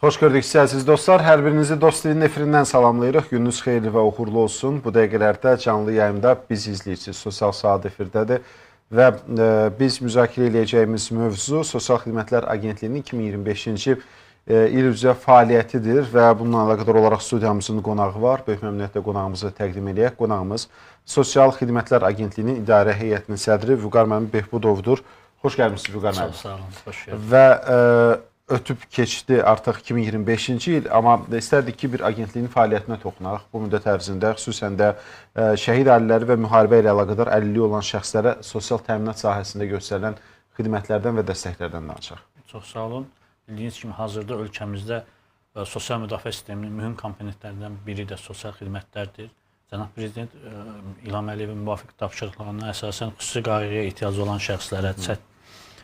Xoş gördük siz dostlar. Hər birinizi Dost TV'nin efirindən salamlayırıq. Gününüz xeyirli və uğurlu olsun. Bu dəqiqələrdə canlı yayımda biz izləyirsiniz. Sosial Saat efirdədir və biz müzakirə edəcəyimiz mövzu Sosial Xidmətlər Agentliyinin 2025-ci il üzrə fəaliyyətidir və bununla əlaqədar olaraq studiyamızın qonağı var. Böyük məmnuniyyətlə qonağımızı təqdim edək. Qonağımız Sosial Xidmətlər Agentliyinin İdarə Heyətinin sədri Vüqar müəllim Behbudovdur. Xoş gəlmisiniz Vüqar müəllim. Sağ olun, xoş gəldiniz. Və ötüb keçdi artıq 2025-ci il, amma istərdik ki, bir agentliyin fəaliyyətinə toxunaq. Bu müddət ərzində xüsusən də şəhid ailələri və müharibə ilə əlaqədar əlilliyi olan şəxslərə sosial təminat sahəsində göstərilən xidmətlərdən və dəstəklərdən danışaq. Çox sağ olun. Bildiyiniz kimi hazırda ölkəmizdə sosial müdafiə sisteminin mühüm komponentlərindən biri də sosial xidmətlərdir. Cənab Prezident İlham Əliyevin müvafiq tapşırıqlarına əsasən xüsusi qayğıya ehtiyacı olan şəxslərə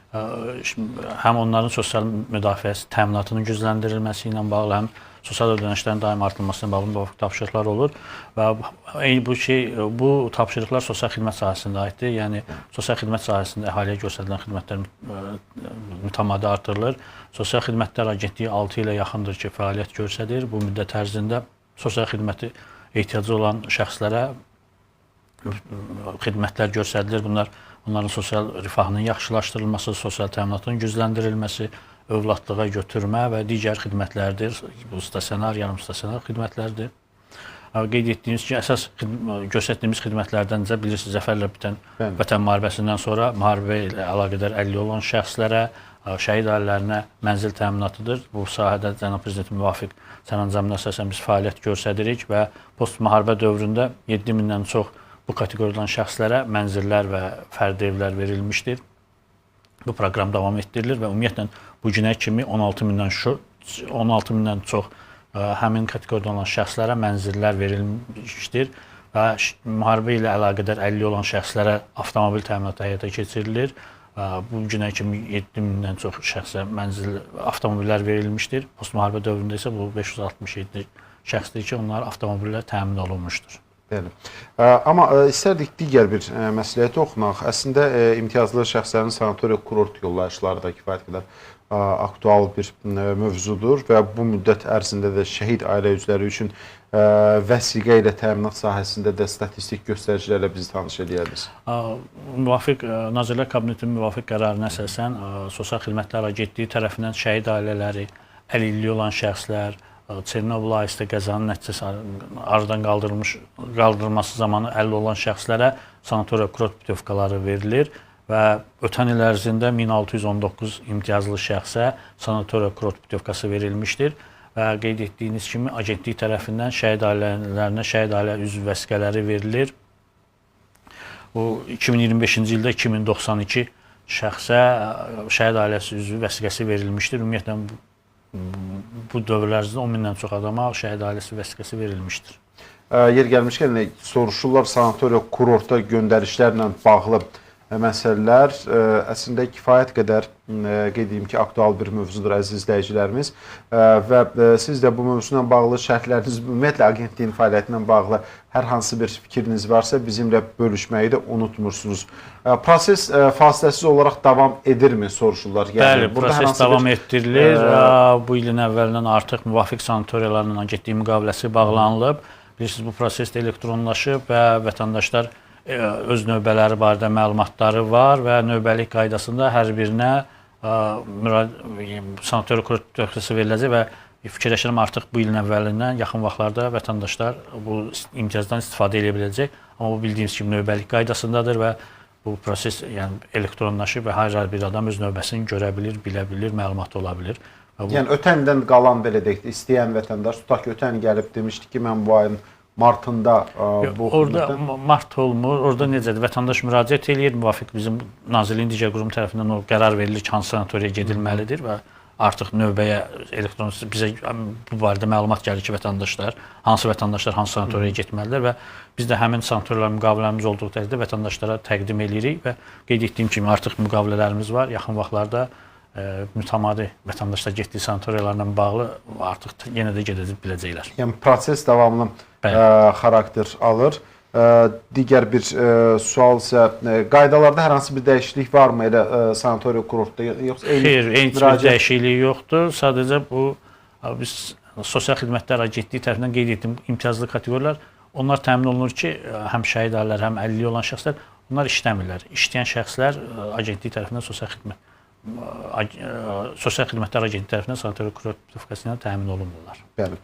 həm onların sosial müdafiəsi təminatının gücləndirilməsi ilə bağlı, həm sosial ödənişlərin daim artırılmasına bağlı müvafiq tapşırıqlar olur və bu tapşırıqlar sosial xidmət sahəsində aiddir. Yəni sosial xidmət sahəsində əhaliyə göstərilən xidmətlər mütəmadi artırılır. Sosial Xidmətlər Agentliyi 6 ilə yaxındır ki, fəaliyyət göstərir. Bu müddət ərzində sosial xidməti ehtiyacı olan şəxslərə xidmətlər göstərilir. Onların sosial rifahının yaxşılaşdırılması, sosial təminatının gücləndirilməsi, övladlığa götürmə və digər xidmətlərdir. Bu stasionar, yarım stasionar xidmətlərdir. Qeyd etdiyimiz ki, əsas göstərdiyimiz xidmətlərdəncə bilirsiniz, zəfərlə bitən Vətən müharibəsindən sonra müharibə ilə əlaqədar əlilliyi olan şəxslərə, şəhid ailələrinə mənzil təminatıdır. Bu sahədə Cənab Prezidentin müvafiq sərəncamına əsasən biz fəaliyyət göstəririk və post-müharibə dövründə 7000-dən çox bu kateqoriyadan şəxslərə mənzillər və fərdi evlər verilmişdir. Bu proqram davam etdirilir və ümumiyyətlə bu günə kimi 16.000-dən çox həmin kateqoriyada olan şəxslərə mənzillər verilmişdir və müharibə ilə əlaqədar əlilliyi olan şəxslərə avtomobil təminatı həyata keçirilir. Bu günə kimi 7000-dən çox şəxsə mənzil avtomobillər verilmişdir. Post-müharibə dövründə isə bu 567 şəxsdir ki, onlar avtomobillər təmin olunmuşdur. Bəli. Amma istərdik digər bir məsələyə toxunaq. Əslində imtiyazlı şəxslərin sanatoriya kurort yollayışları da kifayət qədər aktual bir mövzudur və bu müddət ərzində də şəhid ailə üzvləri üçün vəsiqə ilə təminat sahəsində də statistik göstəricilərlə bizi tanış edərdiniz. Müvafiq Nazirlər Kabinetinin müvafiq qərarına əsasən Sosial Xidmətlər Agentliyi tərəfindən şəhid ailələri, əlilliyi olan şəxslər, Çernobıl ailəsində qəzanın nəticəsi aradan qaldırılması zamanı əlil olan şəxslərə sanatoriya kurort putyovkaları verilir və ötən il ərzində 1619 imtiyazlı şəxsə sanatoriya kurort putyovkası verilmişdir və qeyd etdiyiniz kimi agentlik tərəfindən şəhid ailələrinə şəhid ailə üzv vəsiqələri verilir. Bu 2025-ci ildə 2092 şəxsə şəhid ailəsi üzvü vəsiqəsi verilmişdir. Ümumiyyətlə bu dövrlərdə 10.000-dən çox adama şəhid ailəsi vəsiqəsi verilmişdir. Yer gəlmişkən, soruşurlar sanatoriya kurorta göndərişlərlə bağlı məsələlər əslində kifayət qədər qeyd edeyim ki, aktual bir mövzudur əziz izləyicilərimiz və siz də bu mövzuyla bağlı şərhləriniz, ümumiyyətlə agentliyin fəaliyyəti ilə bağlı hər hansı bir fikriniz varsa bizimlə bölüşməyi də unutmursunuz. Proses fasiləsiz olaraq davam edirmi soruşurlar? Bəli, proses davam etdirilir. Bu ilin əvvəlindən artıq müvafiq sanatoriyalarla agentliyin müqaviləsi bağlanılıb. Bilirsiniz, bu proses də elektronlaşıb və vətəndaşlar öz növbələri barədə məlumatları var və növbəlik qaydasında hər birinə sanatoriya kurort putyovkası veriləcək və fikirləşirəm artıq bu ilin əvvəlindən yaxın vaxtlarda vətəndaşlar bu imtiyazdan istifadə edə biləcək. Amma bu bildiyimiz kimi növbəlik qaydasındadır və bu proses yəni elektronlaşıb və hər bir adam öz növbəsini görə bilir, bilə bilir, məlumatı ola bilir. Yəni ötən ildən qalan belə deyək, istəyən vətəndaş tutaq ki, ötən gəlib demişdi ki, mən bu ayın martında bu orada mart olmur. Orada necədir? Vətəndaş müraciət eləyir, müvafiq bizim Nazirliyin digər qurum tərəfindən o qərar verilir ki, hansı sanatoriyaya gedilməlidir və artıq növbəyə elektron bizə bu barədə məlumat gəlir ki, hansı vətəndaşlar hansı sanatoriyaya getməlidir və biz də həmin sanatoriyalar müqavilələrimiz olduğu təqdirdə vətəndaşlara təqdim edirik və qeyd etdiyim kimi artıq müqavilələrimiz var. Yaxın vaxtlarda mütəmadi vətəndaşlar getdiyi sanatoriyalarla bağlı artıq yenə də gedəcək biləcəklər. Yəni proses davamlı xarakter alır. Digər bir sual isə qaydalarda hər hansı bir dəyişiklik varmı elə sanatoriya kurortda yoxsa eyni? Xeyr, eyni bir dəyişiklik yoxdur. Sadəcə bu biz Sosial Xidmətlər Agentliyi tərəfindən qeyd etdiyim imtiyazlı kateqoriyalar, onlar təmin olunur ki, həm şəhid ailələr, həm əlilliyi olan şəxslər, onlar işləmirlər. İşləyən şəxslər Agentlik tərəfindən Sosial Xidmətlər Agentliyi tərəfindən sanitar sertifikasiya ilə təmin olunurlar. Bəli.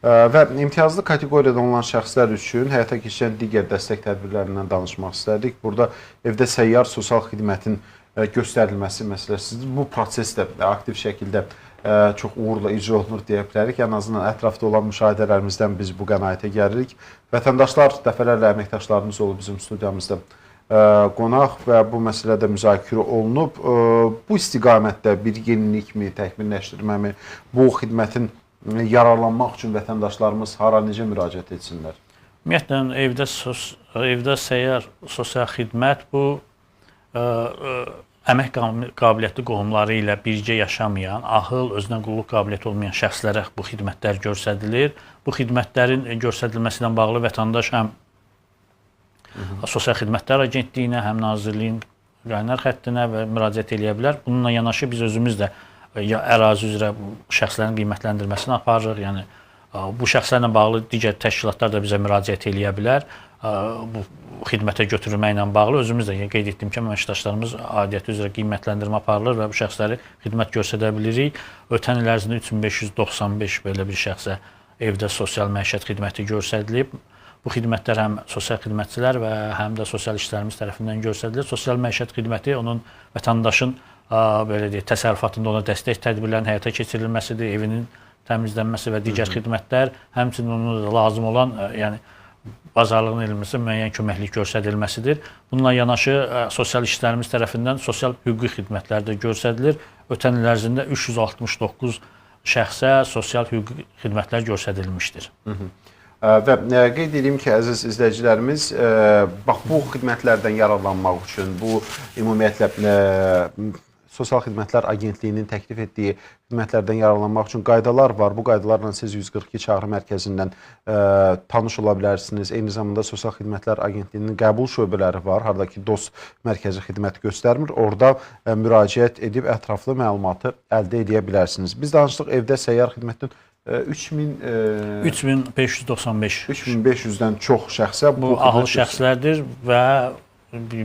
Və imtiyazlı kateqoriyada olan şəxslər üçün həyata keçirilən digər dəstək tədbirlərindən danışmaq istərdik. Burada evdə səyyar sosial xidmətin göstərilməsi məsələsidir. Bu proses də aktiv şəkildə çox uğurla icra olunur deyə bilərik. Ən azından ətrafda olan müşahidələrimizdən biz bu qənaətə gəlirik. Vətəndaşlar dəfələrlə əməkdaşlarımız olub bizim studiyamızda qonaq və bu məsələdə müzakirə olunub. Bu istiqamətdə bir yenilikmi, təkmilləşdirməmi, bu xidmətin yararlanmaq üçün vətəndaşlarımız hara, necə müraciət etsinlər? Ümumiyyətlə, evdə səyyar sosial xidmət bu əmək qabiliyyətli qohumları ilə birgə yaşamayan, ahıl, özünə qulluq qabiliyyəti olmayan şəxslərə bu xidmətlər göstərilir. Bu xidmətlərin göstərilməsi ilə bağlı vətəndaş həm Sosial Xidmətlər Agentliyinə, həm Nazirliyin qaynar xəttinə müraciət edə bilər. Bununla yanaşı biz özümüz də ərazi üzrə şəxslərin qiymətləndirməsini aparırıq. Yəni bu şəxslərlə bağlı digər təşkilatlar da bizə müraciət edə bilər. Bu xidmətə götürülməklə bağlı özümüz də qeyd etdiyim kimi əməkdaşlarımız aidiyyəti üzrə qiymətləndirmə aparılır və bu şəxsləri xidmət göstərə bilirik. Ötən il ərzində 3595 belə bir şəxsə evdə sosial məişət xidməti göstərilib. Bu xidmətlər həm sosial xidmətçilər və həm də sosial işçilərimiz tərəfindən göstərilir. Sosial məişət xidməti onun vətəndaşın belə deyək, təsərrüfatında ona dəstək tədbirlərinin həyata keçirilməsidir, evinin təmizlənməsi və digər xidmətlər, həmçinin onun lazım olan, yəni bazarlığın edilməsi, müəyyən köməklik göstərilməsidir. Bununla yanaşı sosial işçilərimiz tərəfindən sosial hüquqi xidmətlər də göstərilir. Ötən il ərzində 369 şəxsə sosial hüquqi xidmətlər göstərilmişdir. Və qeyd edeyim ki, əziz izləyicilərimiz, bax bu xidmətlərdən yararlanmaq üçün, bu ümumiyyətlə Sosial Xidmətlər Agentliyinin təklif etdiyi xidmətlərdən yararlanmaq üçün qaydalar var. Bu qaydalarla siz 142 çağrı mərkəzindən tanış ola bilərsiniz. Eyni zamanda Sosial Xidmətlər Agentliyinin qəbul şöbələri var, haradakı DOST mərkəzi xidmət göstərmir. Orada müraciət edib ətraflı məlumatı əldə edə bilərsiniz. Biz danışdıq evdə səyyar xidmətdən 3500-dən çox şəxsə bu ahıl şəxslərdir və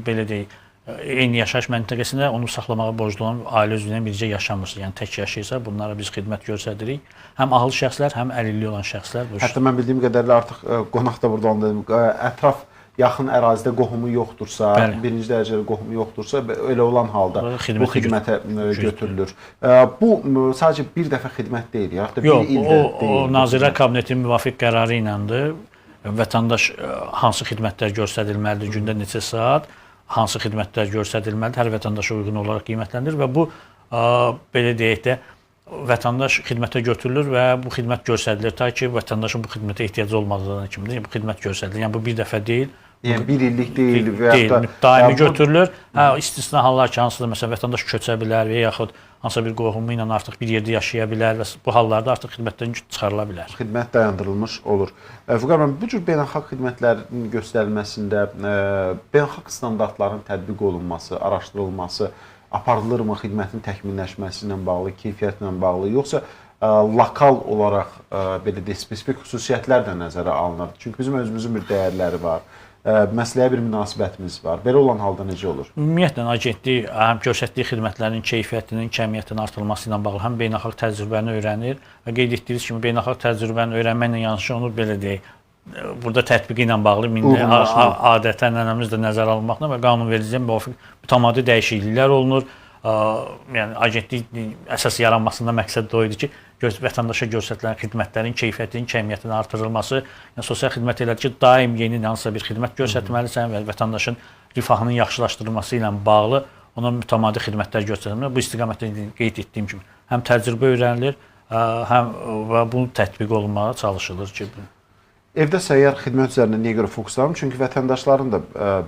belə deyək, eyni yaşayış məntəqəsində onu saxlamağa borclu olan ailə üzvləri birgə yaşamır. Yəni tək yaşayırsa bunlara biz xidmət göstəririk. Həm ahıl şəxslər, həm əlilliyi olan şəxslər. Hətta mən bildiyim qədərlə artıq qonaq da burada onu ətraf yaxın ərazidə qohumu yoxdursa, birinci dərəcəli qohumu yoxdursa, elə olan halda bu xidmətə götürülür. Bu sadəcə bir dəfə xidmət deyil, yaxud da bir ildə deyil. O Nazirlər Kabinetinin müvafiq qərarı iləndir. Vətəndaş hansı xidmətlər göstərilməlidir, gündə neçə saat, hansı xidmətlər göstərilməlidir, hər vətəndaşa uyğun olaraq qiymətləndirilir və bu, belə deyək də, vətəndaş xidmətə götürülür və bu xidmət göstərilir ta ki, vətəndaşın bu xidmətə ehtiyacı olmadığına kimi bu xidmət göstərilir. Yəni bu bir dəfə deyil. Yəni bir illik deyil və ya da daimi götürülür. İstisna hallar ki, hansısa məsələn vətəndaş köçə bilər və yaxud hansısa bir qohumu ilə artıq bir yerdə yaşaya bilər və bu hallarda artıq xidmətdən çıxarıla bilər. Xidmət dayandırılmış olur. Vüqar müəllim, bu cür beynəlxalq xidmətlərin göstərilməsində beynəlxalq standartların tətbiq olunması, araşdırılması aparılırmı xidmətin təkmilləşməsi ilə bağlı, keyfiyyətlə bağlı, yoxsa lokal olaraq belə deyək, spesifik xüsusiyyətlər də nəzərə alınır? Çünki bizim özümüzün bir dəyərləri var, məsələyə bir münasibətimiz var. Belə olan halda necə olur? Ümumiyyətlə, agentlik həm göstərdiyi xidmətlərin keyfiyyətinin, kəmiyyətinin artırılması ilə bağlı həm beynəlxalq təcrübəni öyrənir və qeyd etdiyiniz kimi beynəlxalq təcrübəni öyrənməklə yanaşı onu belə deyək, burada tətbiqi ilə bağlı adət ənənəmiz də nəzərə alınmaqla və qanunvericiliyə müvafiq mütəmadi dəyişikliklər olunur. Yəni agentlik əsas yaranmasında məqsəd də o idi ki, vətəndaşa göstərilən xidmətlərin keyfiyyətinin, kəmiyyətinin artırılması, yəni sosial xidmət elədir ki, daim yeni hansısa bir xidmət göstərməlisən və vətəndaşın rifahının yaxşılaşdırılması ilə bağlı ona mütəmadi xidmətlər göstərilmir. Bu istiqamətdə qeyd etdiyim kimi həm təcrübə öyrənilir, həm və bunu tətbiq olunmağa çalışılır ki, evdə səyyar xidmət üzərində niyə görə fokuslanım? Çünki vətəndaşların da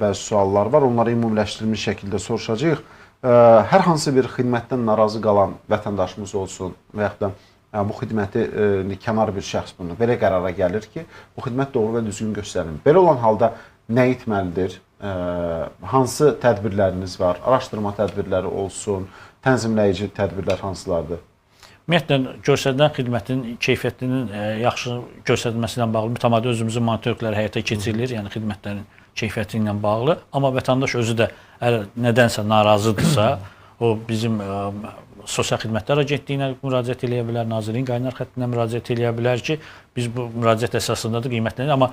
bəzi sualları var, onları ümumiləşdirilmiş şəkildə soruşacağıq. Hər hansı bir xidmətdən narazı qalan vətəndaşımız olsun və yaxud da bu xidməti kənar bir şəxs bunu belə qərara gəlir ki, bu xidmət doğru və düzgün göstərilir. Belə olan halda nə etməlidir? Hansı tədbirləriniz var? Araşdırma tədbirləri olsun, tənzimləyici tədbirlər hansılardır? Ümumiyyətlə göstərilən xidmətin keyfiyyətinin yaxşı göstərilməsi ilə bağlı mütəmadi özümüzün monitorinqləri həyata keçirilir, yəni xidmətlərin keyfiyyəti ilə bağlı. Amma vətəndaş özü də əgər nədənsə narazıdırsa, o bizim Sosial Xidmətlər Agentliyinə müraciət eləyə bilər, Nazirliyin qaynar xəttinə müraciət eləyə bilər ki, biz bu müraciət əsasında da qiymətlənirik, amma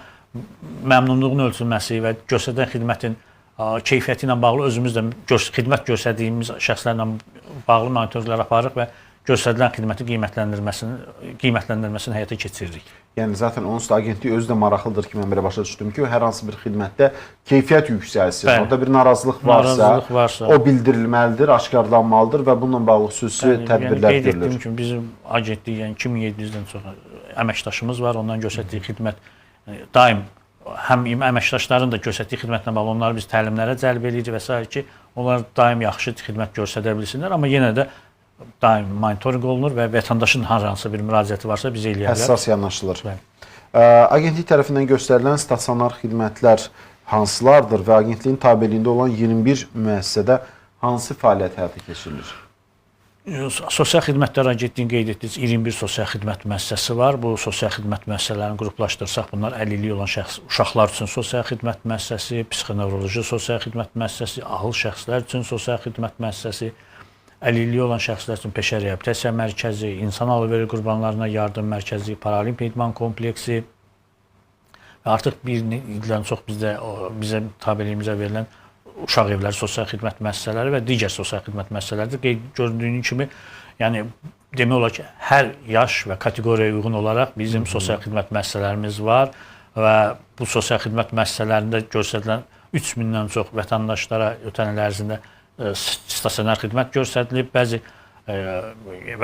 məmnunluğun ölçülməsi və göstərilən xidmətin keyfiyyəti ilə bağlı özümüz də xidmət göstərdiyimiz şəxslərlə bağlı monitorinqlər aparırıq və göstərilən xidmətin qiymətləndirilməsini həyata keçiririk. Yəni zaten onsuz da agentlik özü də maraqlıdır ki, mən belə başa düşdüm ki, hər hansı bir xidmətdə keyfiyyət yüksəlsin. Bəli. Orada bir narazılıq varsa, o bildirilməlidir, aşkarlanmalıdır və bununla bağlı xüsusi tədbirlər qeyd görülür. etdiyim kimi bizim agentlik, yəni 2700-dən çox əməkdaşımız var, ondan göstərdiyi xidmət daim həm əməkdaşların da göstərdiyi xidmətlə bağlı onları biz təlimlərə cəlb edirik və s. ki, onlar daim yaxşı xidmət göstərə bilsinlər, amma yenə də daim monitorinq olunur və vətəndaşın hər hansı bir müraciəti varsa biz eləyə bilərik. Həssas yanaşılır. Agentlik tərəfindən göstərilən stasionar xidmətlər hansılardır və agentliyin tabeliyində olan 21 müəssisədə hansı fəaliyyət həyata keçirilir? Sosial Xidmətlər Agentliyinin qeyd etdiyiniz 21 sosial xidmət müəssisəsi var. Bu sosial xidmət müəssisələrini qruplaşdırsaq, bunlar əlilliyi olan uşaqlar üçün sosial xidmət müəssisəsi, psixonevroloji sosial xidmət müəssisəsi, ahıl şəxslər üçün sosial xidmət müəssisəsi, əlilliyi olan şəxslər üçün peşə reabilitasiya mərkəzi, insan alveri qurbanlarına yardım mərkəzi, Paralimp idman kompleksi və artıq bir ildən çox bizə tabeliyimizə verilən uşaq evləri, sosial xidmət müəssisələri və digər sosial xidmət müəssisələridir. Qeyd gördüyünüz kimi, yəni demək olar ki, hər yaş və kateqoriyaya uyğun olaraq bizim sosial xidmət müəssisələrimiz var və bu sosial xidmət müəssisələrində göstərilən 3000-dən çox vətəndaşlara ötən il ərzində stasionar xidmət göstərilib. Bəzi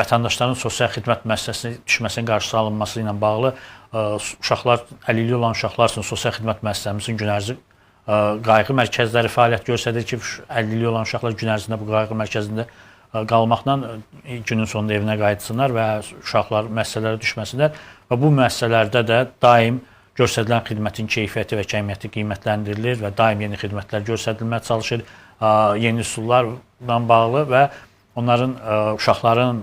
vətəndaşların sosial xidmət müəssisəsinə düşməsinin qarşısı alınması ilə bağlı uşaqlar, əlilliyi olan uşaqlar üçün sosial xidmət müəssisəmizin gün ərzində qayğı mərkəzləri fəaliyyət göstərir ki, əlilliyi olan uşaqlar gün ərzində bu qayğı mərkəzində qalmaqla günün sonunda evinə qayıtsınlar və uşaqlar müəssisələrə düşməsinlər və bu müəssisələrdə də daim göstərilən xidmətin keyfiyyəti və kəmiyyəti qiymətləndirilir və daim yeni xidmətlər göstərilməyə çalışır, yeni üsullarla bağlı və onların, uşaqların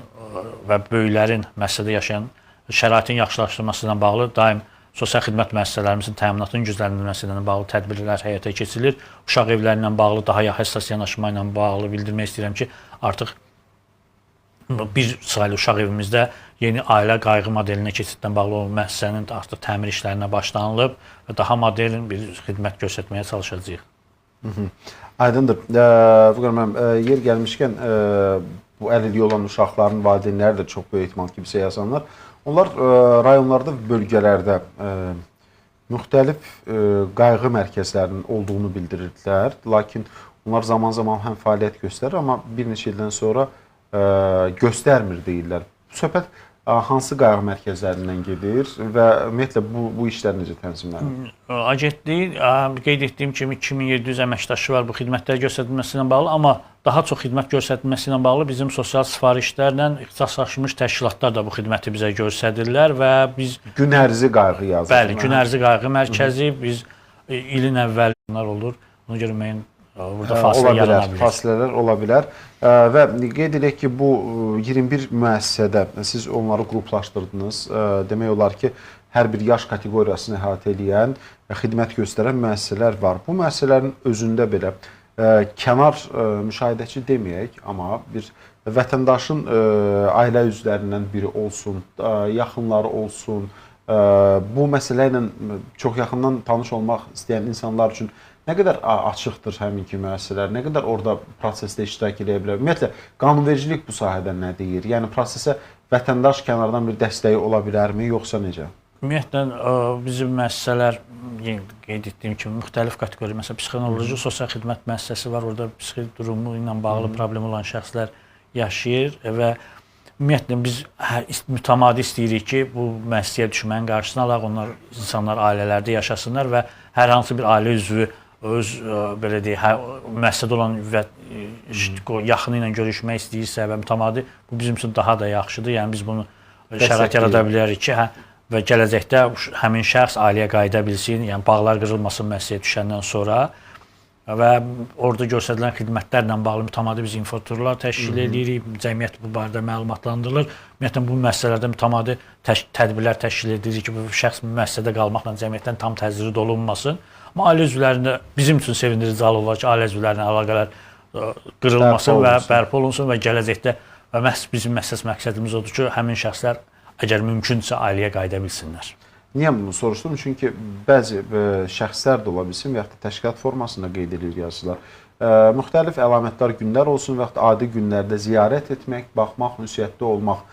və böyüklərin müəssisədə yaşayan şəraitin yaxşılaşdırılması ilə bağlı daim sosial xidmət müəssisələrimizin təminatının gücləndirilməsi ilə bağlı tədbirlər həyata keçirilir. Uşaq evləri ilə bağlı daha həssas yanaşma ilə bağlı bildirmək istəyirəm ki, artıq bir saylı uşaq evimizdə yeni ailə qayğı modelinə keçidlə bağlı olan müəssisənin artıq təmir işlərinə başlanılıb və daha modern bir xidmət göstərməyə çalışacağıq. Aydındır. Vüqar müəllim, yer gəlmişkən bu əlilliyi olan uşaqların valideynləri də çox böyük ehtimal ki, bizə yazanlar. Onlar rayonlarda və bölgələrdə müxtəlif qayğı mərkəzlərinin olduğunu bildirirdilər. Lakin onlar zaman-zaman həm fəaliyyət göstərir, amma bir neçə ildən sonra göstərmir deyirlər. Söhbət hansı qayğı mərkəzlərindən gedir və ümumiyyətlə bu işlər necə tənzimlənir? Agentlik qeyd etdiyim kimi 2700 əməkdaşı var bu xidmətlər göstərilməsi ilə bağlı, amma daha çox xidmət göstərilməsi ilə bağlı bizim sosial sifarişlərlə ixtisaslaşmış təşkilatlar da bu xidməti bizə göstərirlər və biz gün ərzi qayğı yazırıq. Bəli, gün ərzi qayğı mərkəzi biz ilin əvvəllər olur. Ona görə müəyyən burada fasilə yarana bilər. Fasilələr ola bilər və qeyd edək ki, bu 21 müəssisədə siz onları qruplaşdırdınız. Demək olar ki, hər bir yaş kateqoriyasını əhatə edən xidmət göstərən müəssisələr var. Bu müəssisələrin özündə belə kənar müşahidəçi deməyək, amma bir vətəndaşın ailə üzvlərindən biri olsun, yaxınları olsun, bu məsələ ilə çox yaxından tanış olmaq istəyən insanlar üçün nə qədər açıqdır həminki müəssisələr, nə qədər orada prosesdə iştirak edə bilər? Ümumiyyətlə, qanunvericilik bu sahədə nə deyir? Yəni, prosesə vətəndaş kənardan bir dəstəyi ola bilərmi, yoxsa necə? Ümumiyyətlə, bizim müəssisələr, qeyd etdiyim kimi, müxtəlif kateqoriya, məsələn, psixonevroloji sosial xidmət müəssisəsi var, orada psixi durumu ilə bağlı problem olan şəxslər yaşayır və ümumiyyətlə, biz mütəmadi istəyirik ki, bu müəssisəyə düşmənin qarşısını alaq, onlar, insanlar ailələrdə yaşasınlar və hər hansı bir ailə üzvü öz belə deyək, müəssisədə olan yaxını ilə görüşmək istəyirsə və mütəmadi, bu bizim üçün daha da yaxşıdır. Yəni, biz bunu şərait yarada bilərik ki, və gələcəkdə həmin şəxs ailəyə qayıda bilsin, yəni bağlar qırılmasın müəssisəyə düşəndən sonra və orada göstərilən xidmətlərlə bağlı mütəmadi biz infoturlar təşkil edirik, cəmiyyət bu barədə məlumatlandırılır. Ümumiyyətlə bu məsələlərdə mütəmadi tədbirlər təşkil edirik ki, bu şəxs müəssisədə qalmaqla cəmiyyətdən tam təcrid olunmasın. Amma ailə üzvlərində bizim üçün sevindirici hal olar ki, ailə üzvlərinin əlaqələr qırılmasın və bərpa olunsun və gələcəkdə və məhz bizim əsas məqsədimiz odur ki, həmin şəxslər əgər mümkünsə ailəyə qayıda bilsinlər. Niyə bunu soruşdum? Çünki bəzi şəxslər də ola bilsin və ya təşkilat formasında qeyd edilir yazılar. Müxtəlif əlamətdar günlər olsun və ya adi günlərdə ziyarət etmək, baxmaq, ünsiyyətdə olmaq,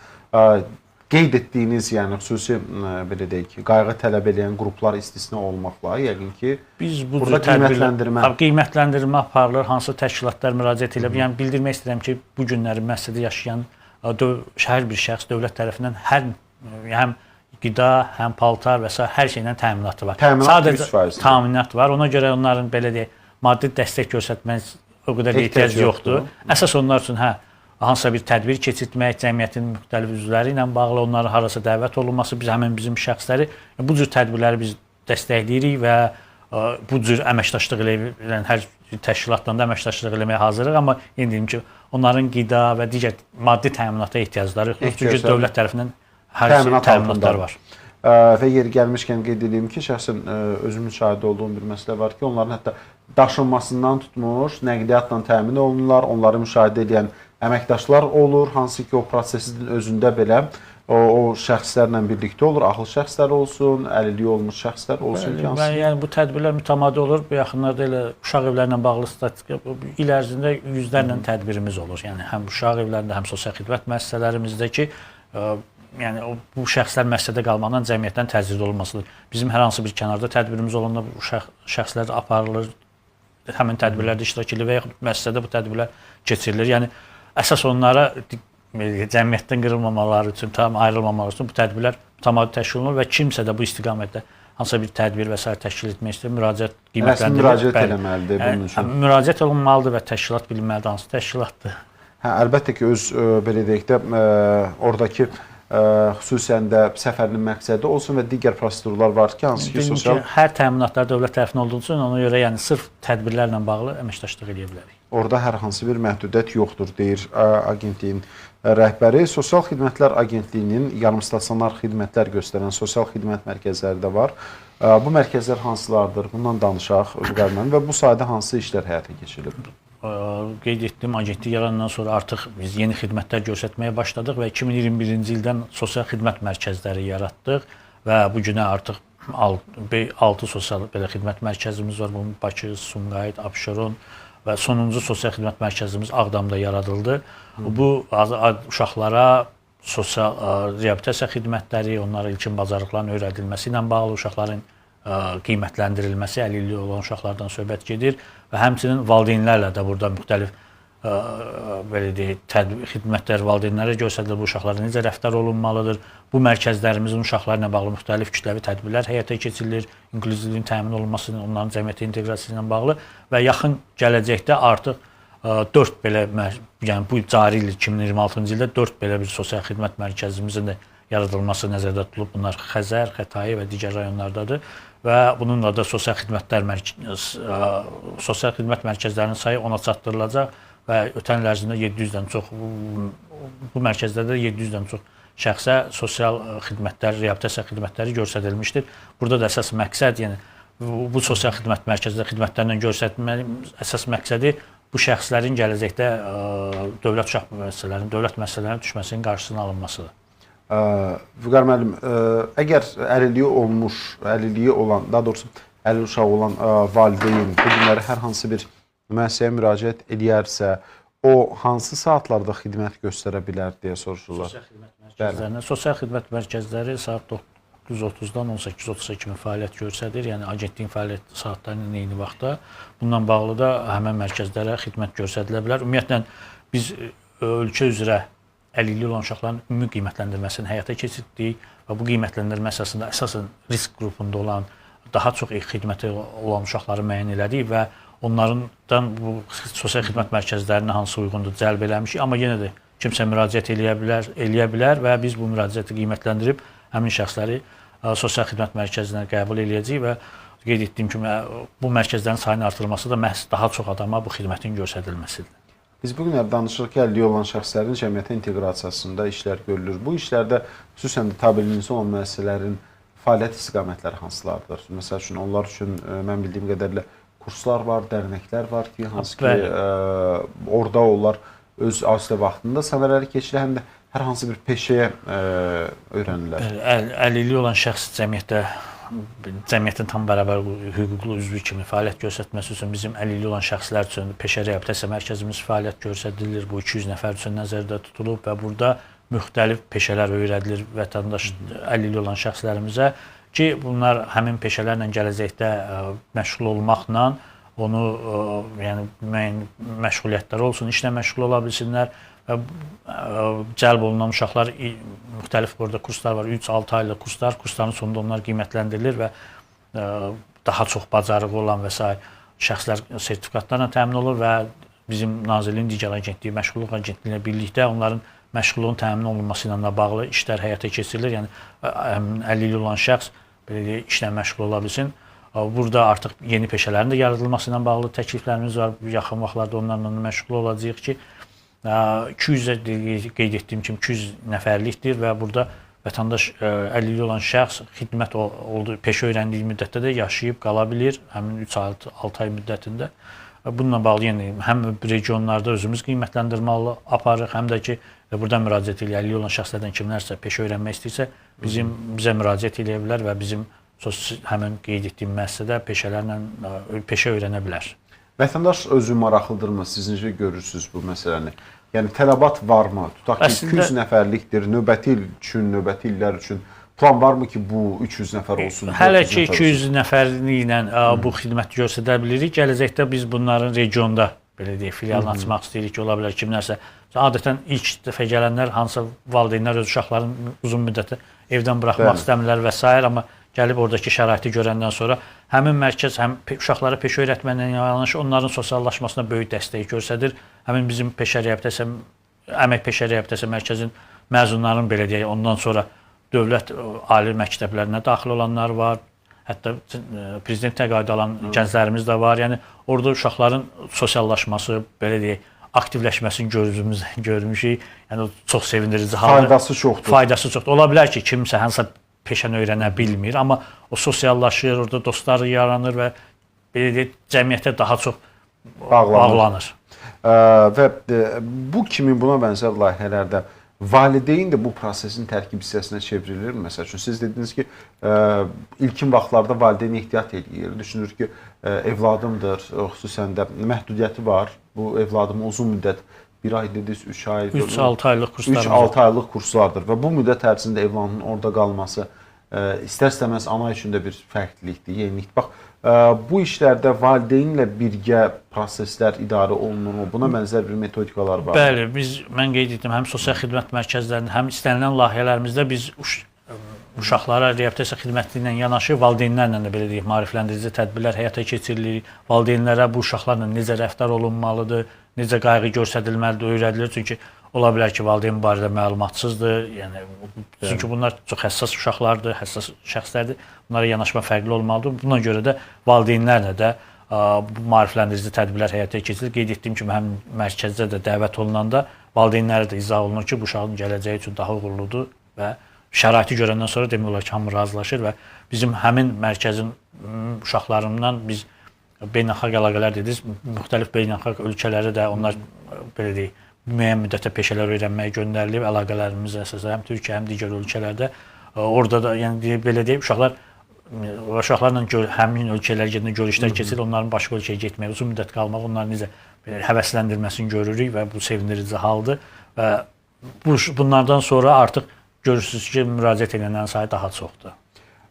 qeyd etdiyiniz, yəni xüsusi belə deyək ki, qayğı tələb edən qruplar istisna olmaqla, yəqin ki, biz bu burada qiymətləndirmə aparılır, hansı təşkilatlar müraciət edir. Yəni bildirmək istəyirəm ki, bu günləri müəssisədə yaşayan hər bir şəxs dövlət tərəfindən həm qida, həm paltar və s. hər şeylə təminatı var. Sadəcə təminat var. Ona görə onların belə deyək, maddi dəstək göstərmək o qədər ehtiyac yoxdur. Əsas onlar üçün hansısa bir tədbir keçirtmək, cəmiyyətin müxtəlif üzvləri ilə bağlı onların harasa dəvət olunması, biz həmin bizim şəxsləri bu cür tədbirləri biz dəstəkləyirik və bu cür əməkdaşlıq edən hər təşkilatla da əməkdaşlıq eləməyə hazırıq. Amma indi deyim ki, onların qida və digər maddi təminata ehtiyacları yoxdur. Çünki dövlət tərəfindən hər təminatlar var. Və yeri gəlmişkən qeyd edeyim ki, şəxsən özümün şahidi olduğum bir məsələ var ki, onların hətta daşınmasından tutmuş, nəqliyyatla təmin olunurlar, onları müşahidə edən əməkdaşlar olur, hansı ki, o prosesin özündə belə o şəxslərlə birlikdə olur, ağıl şəxslər olsun, əlilliyi olmuş şəxslər olsun ki, hansı? Yəni bu tədbirlər mütəmadi olur. Bu yaxınlarda elə uşaq evlərlə bağlı statistika il ərzində yüzlərlə tədbirimiz olur. Yəni həm uşaq evlərində, həm sosial xidmət müəssisələrimizdəki yəni bu şəxslər müəssisədə qalmaqla cəmiyyətdən təcrid olunmasıdır. Bizim hər hansı bir kənarda tədbirimiz olanda bu şəxslər aparılır, həmin tədbirlərdə iştirak edilir və yaxud müəssisədə bu tədbirlər keçirilir. Yəni əsas onlara cəmiyyətdən qırılmamaları üçün, tam ayrılmamaları üçün bu tədbirlər mütəmadi təşkil olunur və kimsə də bu istiqamətdə hansısa bir tədbir və s. təşkil etmək istəyir, müraciət qiymətləndirilir. Müraciət eləməlidir bunun üçün. Müraciət olunmalıdır və təşkilat bilinməlidir hansı təşkilatdır. Əlbəttə ki, öz belə deyək də oradakı xüsusən də səfərinin məqsədi olsun və digər prosedurlar var ki, hansı ki, sosial... Hər təminatlar dövlət tərəfindən olduğu üçün ona görə yəni sırf tədbirlərlə bağlı əməkdaşlıq edə bilərik. Orada hər hansı bir məhdudiyyət yoxdur, deyir agentliyin rəhbəri. Sosial Xidmətlər Agentliyinin yarımstasionar xidmətlər göstərən sosial xidmət mərkəzləri də var. Bu mərkəzlər hansılardır? Bundan danışaq və bu sayədə hansı işlər həyata keçirilib? Qeyd etdim, agentlik yarandan sonra artıq biz yeni xidmətlər göstərməyə başladıq və 2021-ci ildən sosial xidmət mərkəzləri yaratdıq və bu günə artıq 6 sosial belə xidmət mərkəzimiz var. Bunun Bakı, Sumqayıt, Abşeron və sonuncu sosial xidmət mərkəzimiz Ağdamda yaradıldı. Bu uşaqlara sosial reabilitasiya xidmətləri, onlara ilkin bacarıqların öyrədilməsi ilə bağlı uşaqların qiymətləndirilməsi, əlilliyi olan uşaqlardan söhbət gedir və həmçinin valideynlərlə də burada müxtəlif belə deyək, xidmətlər valideynlərə göstərilir, bu uşaqlara necə rəftar olunmalıdır. Bu mərkəzlərimizin uşaqları ilə bağlı müxtəlif kütləvi tədbirlər həyata keçirilir, inklüzivliyin təmin olunması, onların cəmiyyətə inteqrasiyası ilə bağlı və yaxın gələcəkdə artıq 4 belə, yəni bu cari il 2026-cı ildə 4 belə bir sosial xidmət mərkəzimizin də yaradılması nəzərdə tutulub. Bunlar Xəzər, Xətai və digər rayonlardadır və bununla da sosial xidmət mərkəzlərinin sayı 10-a çatdırılacaq və ötən il ərzində 700-dən çox, bu mərkəzlərdə 700-dən çox şəxsə sosial xidmətlər, reabilitasiya xidmətləri göstərilmişdir. Burada da əsas məqsəd, yəni bu sosial xidmət mərkəzləri xidmətlərlə göstərilmənin əsas məqsədi bu şəxslərin gələcəkdə dövlət uşaq müəssisələrinin düşməsinin qarşısının alınmasıdır. Vüqar müəllim, əgər əlilliyi olan, daha doğrusu əlil uşaq olan valideyn bu günləri hər hansı bir müəssisəyə müraciət edərsə, o hansı saatlarda xidmət göstərə bilər deyə soruşurlar. Sosial xidmət mərkəzləri saat 9:30-dan 18:30-a kimi fəaliyyət göstərir. Yəni agentliyin fəaliyyət saatlarının eyni vaxtda. Bununla bağlı da həmin mərkəzlərə xidmət göstərilə bilər. Ümumiyyətlə biz ölkə üzrə əlilliyi olan uşaqların ümumi qiymətləndirməsini həyata keçirdik və bu qiymətləndirmə əsasında əsasən risk qrupunda olan, daha çox xidməti olan uşaqları müəyyən elədik və onlardan bu sosial xidmət mərkəzlərinə hansı uyğundur cəlb eləmişik. Amma yenə də kimsə müraciət eləyə bilər və biz bu müraciəti qiymətləndirib həmin şəxsləri sosial xidmət mərkəzinə qəbul eləyəcəyik və qeyd etdiyim kimi bu mərkəzlərin sayının artırılması da məhz daha çox adama bu xidmətin göstərilməsidir. Biz bugün danışırıq ki, əlilliyi olan şəxslərin cəmiyyətə inteqrasiyasında işlər görülür. Bu işlərdə xüsusən də tabeliyiniz olan müəssisələrin fəaliyyət istiqamətləri hansılardır? Məsəl üçün, onlar üçün mən bildiyim qədərilə kurslar var, dərnəklər var ki, hansı ki, orada onlar öz asilə vaxtında səmərəli keçirir, həm də hər hansı bir peşəyə öyrənirlər. Əlilliyi olan şəxs cəmiyyətin tam bərabər hüquqlu üzvü kimi fəaliyyət göstərməsi üçün bizim əlilliyi olan şəxslər üçün peşə reabilitasiya mərkəzimiz fəaliyyət göstərilir. Bu 200 nəfər üçün nəzərdə tutulub və burada müxtəlif peşələr öyrədilir vətəndaş əlilliyi olan şəxslərimizə ki, bunlar həmin peşələrlə gələcəkdə məşğul olmaqla onu yəni müəyyən məşğuliyyətləri olsun, işlə məşğul ola bilsinlər və cəlb olunan uşaqlar müxtəlif burada kurslar var, 3-6 aylıq kurslar, kursların sonunda onlar qiymətləndirilir və daha çox bacarığı olan və s. şəxslər sertifikatlarla təmin olur və bizim Nazirliyin digər agentliyi, məşğulluq agentliyi ilə birlikdə onların məşğulluğun təmin olunması ilə də bağlı işlər həyata keçirilir. Yəni əlilliyi olan şəxs belə deyək, işlə məşğul ola bilsin. Burada artıq yeni peşələrin də yaradılması ilə bağlı təkliflərimiz var. Yaxın vaxtlarda onlarla məşğul olacağıq ki, 200 qeyd etdiyim kimi 200 nəfərlikdir və burada vətəndaş əlilliyi olan şəxs xidmət olduğu, peşə öyrəndiyi müddətdə də yaşayıb qala bilir, həmin 3-6 ay müddətində. Bununla bağlı yəni həm regionlarda özümüz qiymətləndirmə aparırıq, həm də ki burada müraciət edə əlilliyi olan şəxslərdən kimlərsə peşə öyrənmək istəyirsə bizə müraciət edə bilər və bizim həmin qeyd etdiyim müəssisədə peşələrlə peşə öyrənə bilər. Vətəndaş özü maraqlıdırmı? Siz necə görürsünüz bu məsələni? Yəni tələbat varmı? Tutaq ki, 200 nəfərlikdir, növbəti il üçün, növbəti illər üçün plan varmı ki, bu 300 nəfər olsun? Hələ ki 200 nəfərliklə bu xidməti göstərə bilirik. Gələcəkdə biz bunların regionda belə deyək, filialını açmaq istəyirik ki, ola bilər kimlərsə. Adətən ilk dəfə gələnlər hansısa valideynlər öz uşaqlarını uzun müddət evdən buraxmaq istəmirlər və s. Amma gəlib oradakı şəraiti görəndən sonra həmin mərkəz həm uşaqlara peşə öyrətməklə yanaşı onların sosiallaşmasına böyük dəstək göstərir. Həmin bizim əmək peşə reabilitasiya mərkəzinin məzunlarının belə deyək, ondan sonra dövlət ali məktəblərinə daxil olanlar var. Hətta prezident təqaüdü alan gənclərimiz də var. Yəni orada uşaqların sosiallaşması, belə deyək, aktivləşməsini görmüşük. Yəni çox sevindirici haldır. Faydası çoxdur. Faydası çoxdur. Ola bilər ki, kimsə hansısa peşəni öyrənə bilmir, amma o sosiallaşır, orada dostları yaranır və belə deyək, cəmiyyətə daha çox bağlanır. Və bu kimi buna bənzər layihələrdə valideyn də bu prosesin tərkib hissəsinə çevrilir. Məsəl üçün, siz dediniz ki, ilkin vaxtlarda valideyn ehtiyat edir. Düşünür ki, evladımdır, xüsusən də məhdudiyyəti var. Bu evladım uzun müddət, 1 ay dediniz, 3 ay, 3-6 aylıq kurslar. 3-6 aylıq kurslardır və bu müddət ərzində evladın orada qalması istər-istəməz ana üçün də bir fərqlilikdir, yenilikdir. Bax, bu işlərdə valideynlə birgə proseslər idarə olunur. Buna bənzər bir metodikalar var. Bəli, mən qeyd etdim, həm sosial xidmət mərkəzlərində, həm istənilən layihələrimizdə biz uşaqlara reabilitasiya xidməti ilə yanaşı valideynlərlə də belə deyək, maarifləndirici tədbirlər həyata keçirilir. Valideynlərə bu uşaqlarla necə rəftar olunmalıdır, necə qayğı göstərilməlidir, öyrədilir. Çünki ola bilər ki, valideyn barədə məlumatsızdır. Yəni çünki bunlar çox həssas uşaqlardır, həssas şəxslərdir. Bunlara yanaşma fərqli olmalıdır. Buna görə də valideynlərlə də bu maarifləndirici tədbirlər həyata keçirilir. Qeyd etdiyim kimi həm mərkəzdə də dəvət olunanda valideynlərə də izah olunur ki, bu uşağın gələcəyi üçün daha uğurludur və şəraiti görəndən sonra demək olar ki, hamı razılaşır və bizim həmin mərkəzin uşaqlarından biz beynəlxalq əlaqələr dediniz, müxtəlif beynəlxalq ölkələrə də onlar belə deyək, müəyyən müddətə peşələr öyrənməyə göndərilib, əlaqələrimiz əsasən həm Türkiyə, həm digər ölkələrdə. Orada da yəni belə deyək, uşaqlarla həmin ölkələrə gedəndə görüşlər keçir, onların başqa ölkəyə getməyə, uzun müddət qalmaq, onları necə həvəsləndirməsini görürük və bu sevindirici haldır və bunlardan sonra artıq görürsünüz ki, müraciət edənlərin sayı daha çoxdur.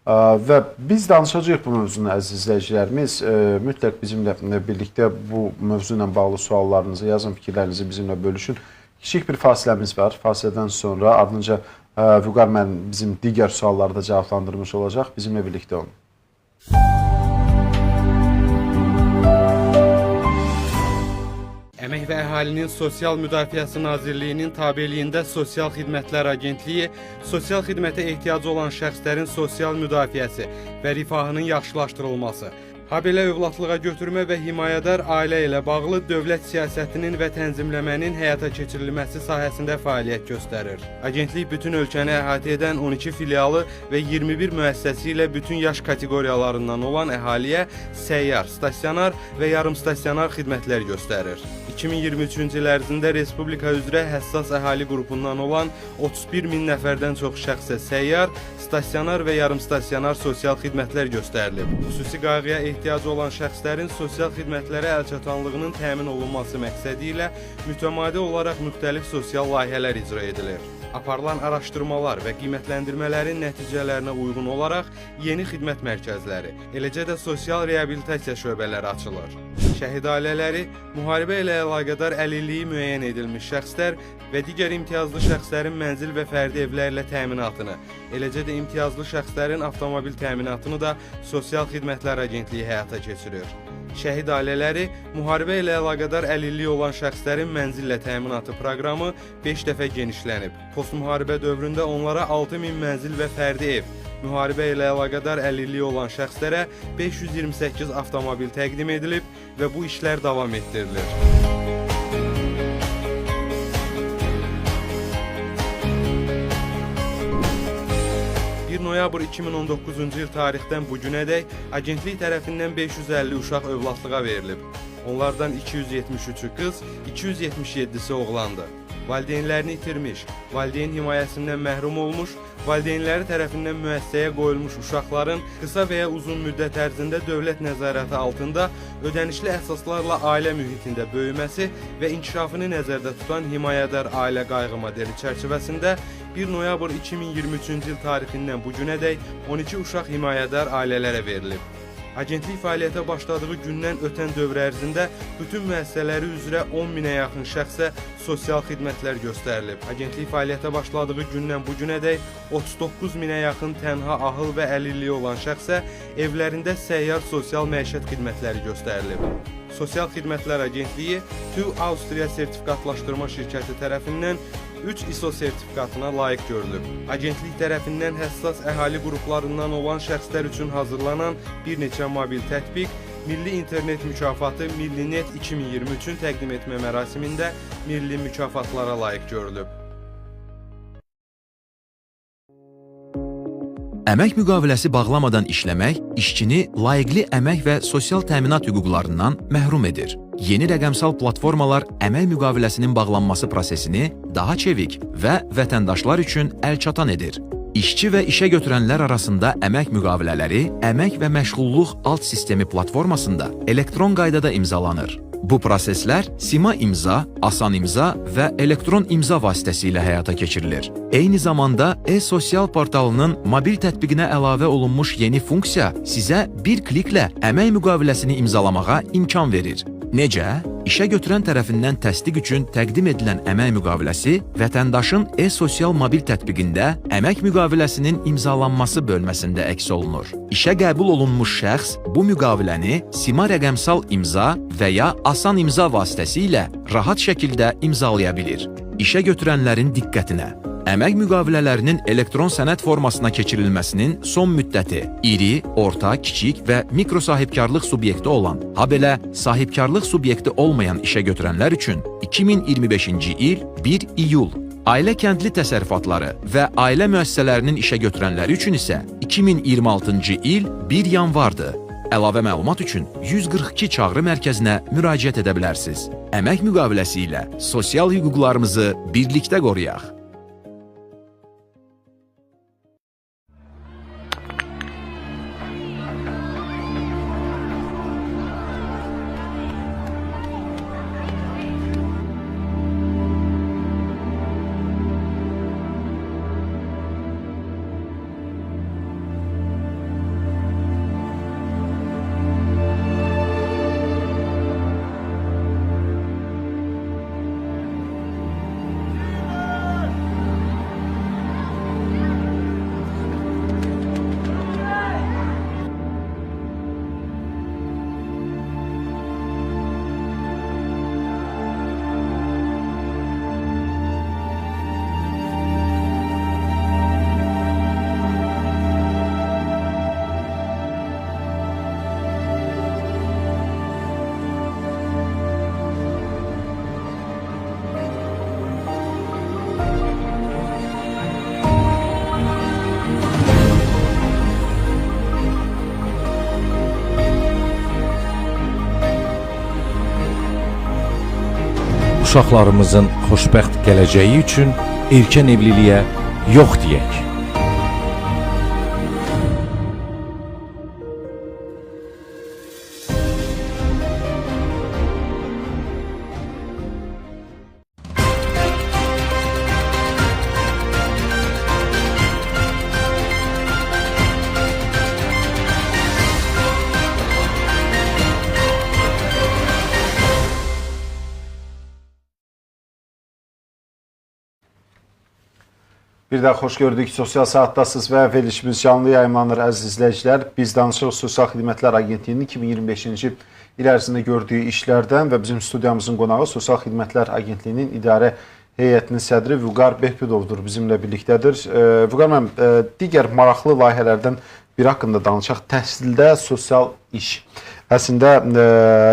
Və biz danışacağıq bu mövzunu, əziz izləyicilərimiz. Mütləq bizimlə birlikdə bu mövzu ilə bağlı suallarınızı yazın, fikirlərinizi bizimlə bölüşün. Kiçik bir fasiləmiz var. Fasilədən sonra ardınca Vüqar müəllim bizim digər sualları da cavablandırmış olacaq. Bizimlə birlikdə olun. Əmək və Əhalinin Sosial Müdafiəsi Nazirliyinin tabeliyində Sosial Xidmətlər Agentliyi, sosial xidmətə ehtiyacı olan şəxslərin sosial müdafiəsi və rifahının yaxşılaşdırılması, habelə övladlığa götürmə və himayədar ailə ilə bağlı dövlət siyasətinin və tənzimləmənin həyata keçirilməsi sahəsində fəaliyyət göstərir. Agentlik bütün ölkəni əhatə edən 12 filialı və 21 müəssisəsi ilə bütün yaş kateqoriyalarından olan əhaliyə səyyar, stasionar və yarım stasionar xidmətlər göstərir. 2023-cü il ərzində Respublika üzrə həssas əhali qrupundan olan 31 min nəfərdən çox şəxsə səyyar, stasionar və yarım stasionar sosial xidmətlər göstərilib. Xüsusi qayğıya ehtiyacı olan şəxslərin sosial xidmətlərə əlçatanlığının təmin olunması məqsədi ilə mütəmadi olaraq müxtəlif sosial layihələr icra edilir. Aparılan araşdırmalar və qiymətləndirmələrin nəticələrinə uyğun olaraq yeni xidmət mərkəzləri, eləcə də sosial reabilitasiya şöbələri açılır. Şəhid ailələri, müharibə ilə əlaqədar əlilliyi müəyyən edilmiş şəxslər və digər imtiyazlı şəxslərin mənzil və fərdi evlərlə təminatını, eləcə də imtiyazlı şəxslərin avtomobil təminatını da Sosial Xidmətlər Agentliyi həyata keçirir. Şəhid ailələri, müharibə ilə əlaqədar əlilliyi olan şəxslərin mənzillə təminatı proqramı 5 dəfə genişlənib. Postmüharibə dövründə onlara 6000 mənzil və fərdi ev, müharibə ilə əlaqədar əlilliyi olan şəxslərə 528 avtomobil təqdim edilib və bu işlər davam etdirilir. 1 noyabr 2019-cu il tarixdən bu günədək agentlik tərəfindən 550 uşaq övladlığa verilib. Onlardan 273-ü qız, 277-si oğlandı. Valideynlərini itirmiş, valideyn himayəsindən məhrum olmuş, valideynləri tərəfindən müəssisəyə qoyulmuş uşaqların qısa və ya uzun müddət ərzində dövlət nəzarəti altında ödənişli əsaslarla ailə mühitində böyüməsi və inkişafını nəzərdə tutan himayədar ailə qayğı modeli çərçivəsində 1 noyabr 2023-cü il tarixindən bu günədək 12 uşaq himayədar ailələrə verilib. Agentlik fəaliyyətə başladığı gündən ötən dövr ərzində bütün müəssisələri üzrə 10 minə yaxın şəxsə sosial xidmətlər göstərilib. Agentlik fəaliyyətə başladığı gündən bu günədək 39 minə yaxın tənha ahıl və əlilliyi olan şəxsə evlərində səyyar sosial məişət xidmətləri göstərilib. Sosial Xidmətlər Agentliyi TÜV Avstriya sertifikatlaşdırma şirkəti tərəfindən 3 ISO sertifikatına layiq görülüb. Agentlik tərəfindən həssas əhali qruplarından olan şəxslər üçün hazırlanan bir neçə mobil tətbiq, Milli İnternet mükafatı Millinet 2023-ün təqdim etmə mərasimində milli mükafatlara layiq görülüb. Əmək müqaviləsi bağlamadan işləmək işçini layiqli əmək və sosial təminat hüquqlarından məhrum edir. Yeni rəqəmsal platformalar əmək müqaviləsinin bağlanması prosesini daha çevik və vətəndaşlar üçün əlçatan edir. İşçi və işə götürənlər arasında əmək müqavilələri əmək və məşğulluq alt sistemi platformasında elektron qaydada imzalanır. Bu proseslər Sima imza, Asan imza və elektron imza vasitəsilə həyata keçirilir. Eyni zamanda e-sosial portalının mobil tətbiqinə əlavə olunmuş yeni funksiya sizə bir kliklə əmək müqaviləsini imzalamağa imkan verir. Necə? İşə götürən tərəfindən təsdiq üçün təqdim edilən əmək müqaviləsi vətəndaşın e-sosial mobil tətbiqində əmək müqaviləsinin imzalanması bölməsində əks olunur. İşə qəbul olunmuş şəxs bu müqaviləni Sima rəqəmsal imza və ya Asan imza vasitəsilə rahat şəkildə imzalaya bilir. İşə götürənlərin diqqətinə. Əmək müqavilələrinin elektron sənəd formasına keçirilməsinin son müddəti iri, orta, kiçik və mikro sahibkarlıq subyekti olan, habelə sahibkarlıq subyekti olmayan işə götürənlər üçün 2025-ci il 1 iyul, ailə kəndli təsərrüfatları və ailə müəssisələrinin işə götürənləri üçün isə 2026-cı il 1 yanvardır. Əlavə məlumat üçün 142 çağrı mərkəzinə müraciət edə bilərsiniz. Əmək müqaviləsi ilə sosial hüquqlarımızı birlikdə qoruyaq. uşaqlarımızın xoşbəxt gələcəyi üçün erkən evliliyə yox deyək. Bir daha xoş gördük. Sosial saatdasınız və verilişimiz canlı yayımlanır əziz izləyicilər. Biz danışırıq Sosial Xidmətlər Agentliyinin 2025-ci il ərzində gördüyü işlərdən və bizim studiyamızın qonağı Sosial Xidmətlər Agentliyinin idarə heyətinin sədri Vüqar Behbudovdur bizimlə birlikdədir. Vüqar müəllim, digər maraqlı layihələrdən biri haqqında danışaq. Təhsildə sosial iş. Əslində,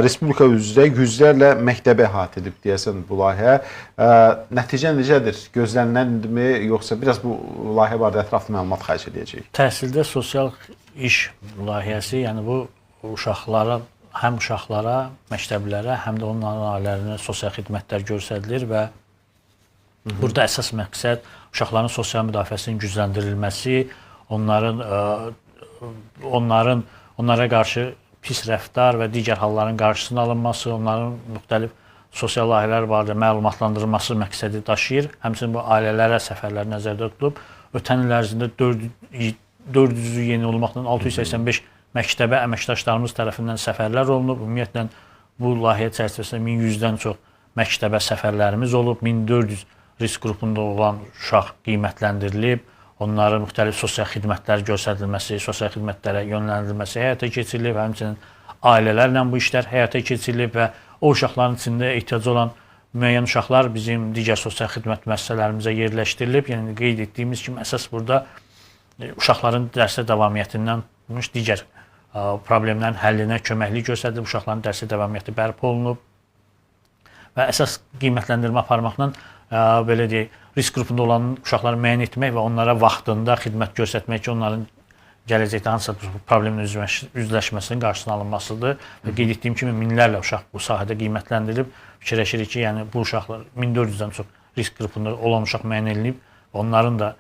Respublika üzrə yüzlərlə məktəbi əhatə edib deyəsən bu layihə. Nəticə necədir? Gözləniləndirmi, yoxsa biraz bu layihə barədə ətraflı məlumat xahiş edəcəyik? Təhsildə sosial iş layihəsi, yəni bu uşaqlara, həm uşaqlara, məktəblərə, həm də onların ailələrinə sosial xidmətlər göstərilir və burada əsas məqsəd uşaqların sosial müdafiəsinin gücləndirilməsi, onlara qarşı pis rəftar və digər halların qarşısının alınması, onların müxtəlif sosial layihələr barədə məlumatlandırılması məqsədi daşıyır. Həmçinin bu ailələrə səfərlər nəzərdə tutulub. Ötən il ərzində 400-ü yeni olmaqla 685 məktəbə əməkdaşlarımız tərəfindən səfərlər olunub. Ümumiyyətlə, bu layihə çərçivəsində 1100-dən çox məktəbə səfərlərimiz olub. 1400 risk qrupunda olan uşaq qiymətləndirilib. Onların müxtəlif sosial xidmətlər göstərilməsi, sosial xidmətlərə yönləndirilməsi həyata keçirilib. Həmçinin ailələrlə bu işlər həyata keçirilib və o uşaqların içində ehtiyacı olan müəyyən uşaqlar bizim digər sosial xidmət müəssisələrimizə yerləşdirilib. Yəni qeyd etdiyimiz kimi əsas burada uşaqların dərsə davamiyyətindən digər problemlərin həllinə köməklik göstərilib. Uşaqların dərsə davamiyyəti bərpa olunub və əsas qiymətləndirmə aparmaqla belə deyək, risk qrupunda olan uşaqları müəyyən etmək və onlara vaxtında xidmət göstərmək ki, onların gələcəkdə hansısa problemlə üzləşməsinin qarşısının alınmasıdır. Və qeyd etdiyim kimi minlərlə uşaq bu sahədə qiymətləndirilib. Fikirləşirik ki, yəni bu uşaqlar 1400-dən çox risk qrupunda olan uşaq müəyyən edilib və onların da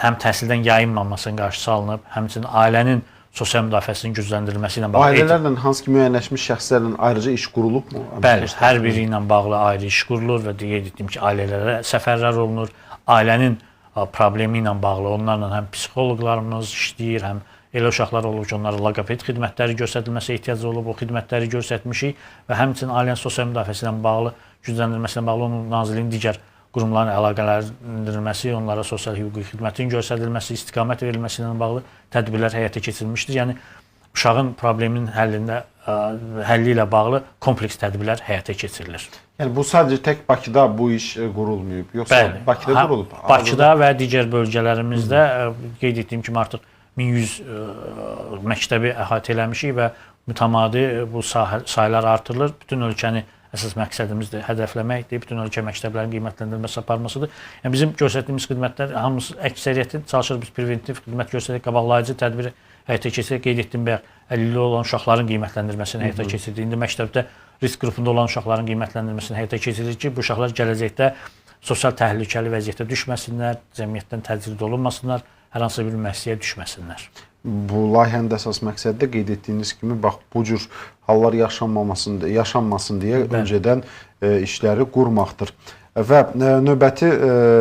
həm təhsildən yayınmamasının qarşısı alınıb, həmçinin ailənin sosial müdafiəsinin gücləndirilməsi ilə bağlı. Ailələrlə hansı ki müəyyənləşmiş şəxslərlə ayrıca iş qurulubmu? Bəli, hər biri ilə bağlı ayrı iş qurulur və qeyd etdiyim ki, ailələrə səfərlər olunur. Ailənin problemi ilə bağlı onlarla həm psixoloqlarımız işləyir, həm elə uşaqlar olur ki, onlara loqoped xidmətləri göstərilməsi ehtiyacı olub, o xidmətləri göstərmişik və həmçinin ailənin sosial müdafiəsi ilə bağlı, gücləndirilməsi ilə bağlı onun Nazirliyin digər qurumların əlaqələndirilməsi, onlara sosial hüquqi xidmətin göstərilməsi, istiqamət verilməsi ilə bağlı tədbirlər həyata keçirilmişdir. Yəni uşağın probleminin həlli ilə bağlı kompleks tədbirlər həyata keçirilir. Yəni bu sadəcə tək Bakıda bu iş qurulmayıb, yoxsa bəli, Bakıda qurulub? Bakıda və digər bölgələrimizdə qeyd etdiyim kimi artıq 1100 məktəbi əhatə eləmişik və mütəmadi bu saylar artırılır. Bütün ölkəni əsas məqsədimizdir, hədəfləməkdir, bütün ölkə məktəblərinin qiymətləndirilməsi aparmasıdır. Yəni bizim göstərdiyimiz xidmətlər hamısı əksəriyyəti çalışır biz preventiv xidmət göstərək, qabaqlayıcı tədbiri həyata keçirək. Qeyd etdiyim bayaq əlilliyi olan uşaqların qiymətləndirilməsini həyata keçirdik. İndi məktəbdə risk qrupunda olan uşaqların qiymətləndirilməsini həyata keçiririk ki, bu uşaqlar gələcəkdə sosial təhlükəli vəziyyətə düşməsinlər, cəmiyyətdən təcrid olunmasınlar, hər hansı bir müəssisəyə düşməsinlər. Bu layihənin əsas məqsədi də qeyd etdiyiniz kimi bax bu cür hallar yaşanmasın deyə öncədən işləri qurmaqdır. Və növbəti